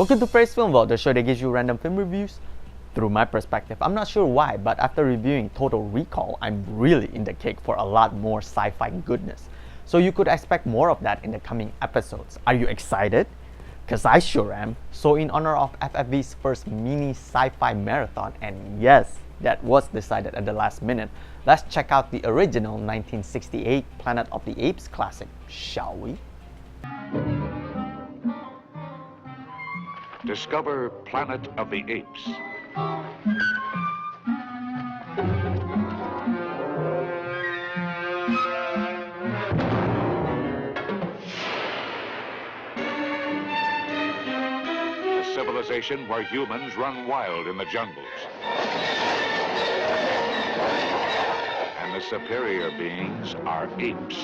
Welcome to Ferry's Film Vault, the show that gives you random film reviews through my perspective. I'm not sure why, but after reviewing Total Recall, I'm really in the cake for a lot more sci-fi goodness. So you could expect more of that in the coming episodes. Are you excited? Cause I sure am. So in honor of FFV's first mini sci-fi marathon, and yes, that was decided at the last minute, let's check out the original 1968 Planet of the Apes classic, shall we? Discover Planet of the Apes. A civilization where humans run wild in the jungles. And the superior beings are apes.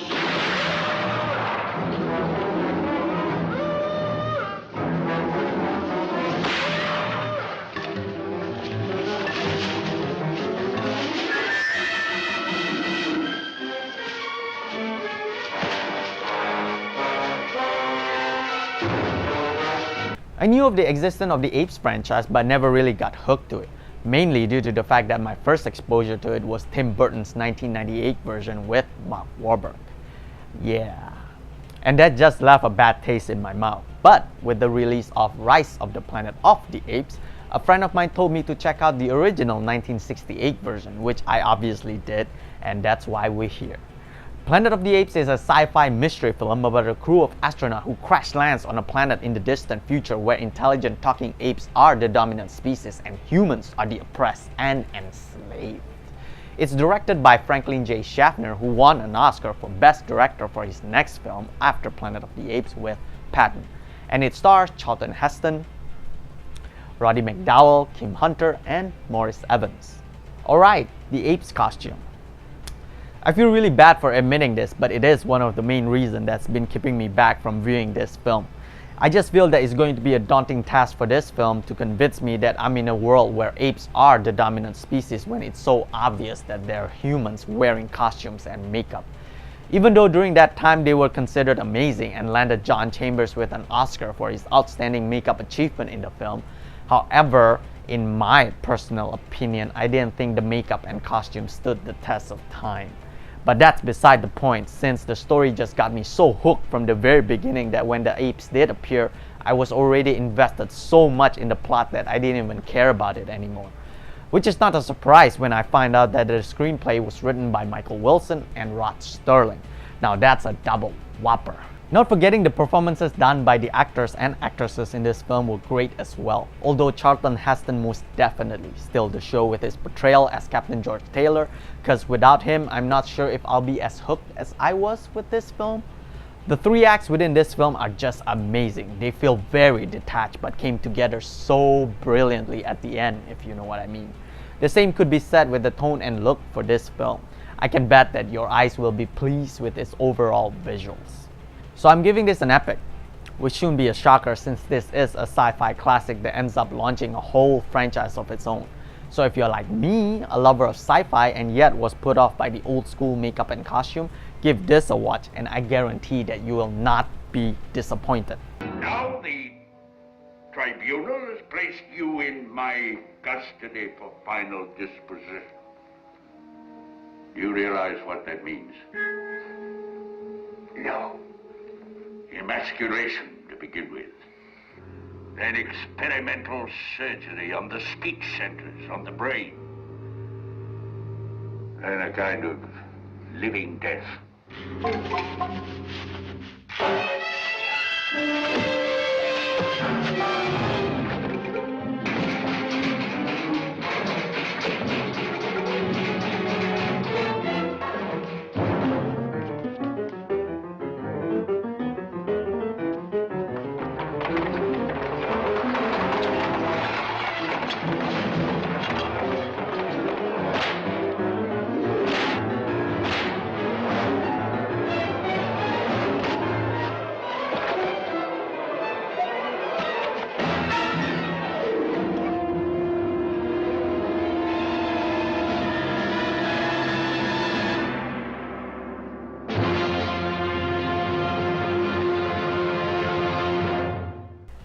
I knew of the existence of the Apes franchise but never really got hooked to it, mainly due to the fact that my first exposure to it was Tim Burton's 1998 version with Mark Wahlberg. Yeah. And that just left a bad taste in my mouth. But with the release of Rise of the Planet of the Apes, a friend of mine told me to check out the original 1968 version, which I obviously did, and that's why we're here. Planet of the Apes is a sci-fi mystery film about a crew of astronauts who crash lands on a planet in the distant future where intelligent talking apes are the dominant species and humans are the oppressed and enslaved. It's directed by Franklin J. Schaffner, who won an Oscar for Best Director for his next film after Planet of the Apes with Patton. And it stars Charlton Heston, Roddy McDowall, Kim Hunter, and Maurice Evans. Alright, the apes costume. I feel really bad for admitting this, but it is one of the main reasons that's been keeping me back from viewing this film. I just feel that it's going to be a daunting task for this film to convince me that I'm in a world where apes are the dominant species when it's so obvious that they're humans wearing costumes and makeup. Even though during that time they were considered amazing and landed John Chambers with an Oscar for his outstanding makeup achievement in the film, however, in my personal opinion, I didn't think the makeup and costume stood the test of time. But that's beside the point, since the story just got me so hooked from the very beginning that when the apes did appear, I was already invested so much in the plot that I didn't even care about it anymore. Which is not a surprise when I find out that the screenplay was written by Michael Wilson and Rod Sterling. Now that's a double whopper. Not forgetting the performances done by the actors and actresses in this film were great as well, although Charlton Heston most definitely stole the show with his portrayal as Captain George Taylor, because without him, I'm not sure if I'll be as hooked as I was with this film. The three acts within this film are just amazing. They feel very detached but came together so brilliantly at the end, if you know what I mean. The same could be said with the tone and look for this film. I can bet that your eyes will be pleased with its overall visuals. So I'm giving this an epic, which shouldn't be a shocker since this is a sci-fi classic that ends up launching a whole franchise of its own. So if you're like me, a lover of sci-fi and yet was put off by the old school makeup and costume, give this a watch and I guarantee that you will not be disappointed. Now the tribunal has placed you in my custody for final disposition. Do you realize what that means? No. Emasculation to begin with. Then experimental surgery on the speech centers, on the brain. Then a kind of living death.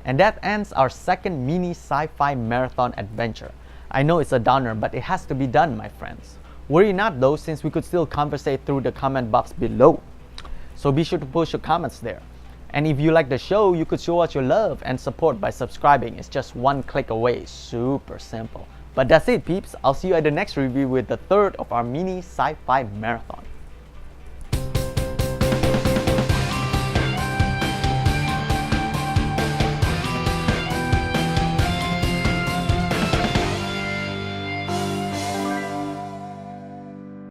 And that ends our second mini sci-fi marathon adventure. I know it's a downer, but it has to be done, my friends. Worry not though, since we could still conversate through the comment box below. So be sure to post your comments there. And if you like the show, you could show us your love and support by subscribing. It's just one click away, super simple. But that's it, peeps. I'll see you at the next review with the third of our mini sci-fi marathon.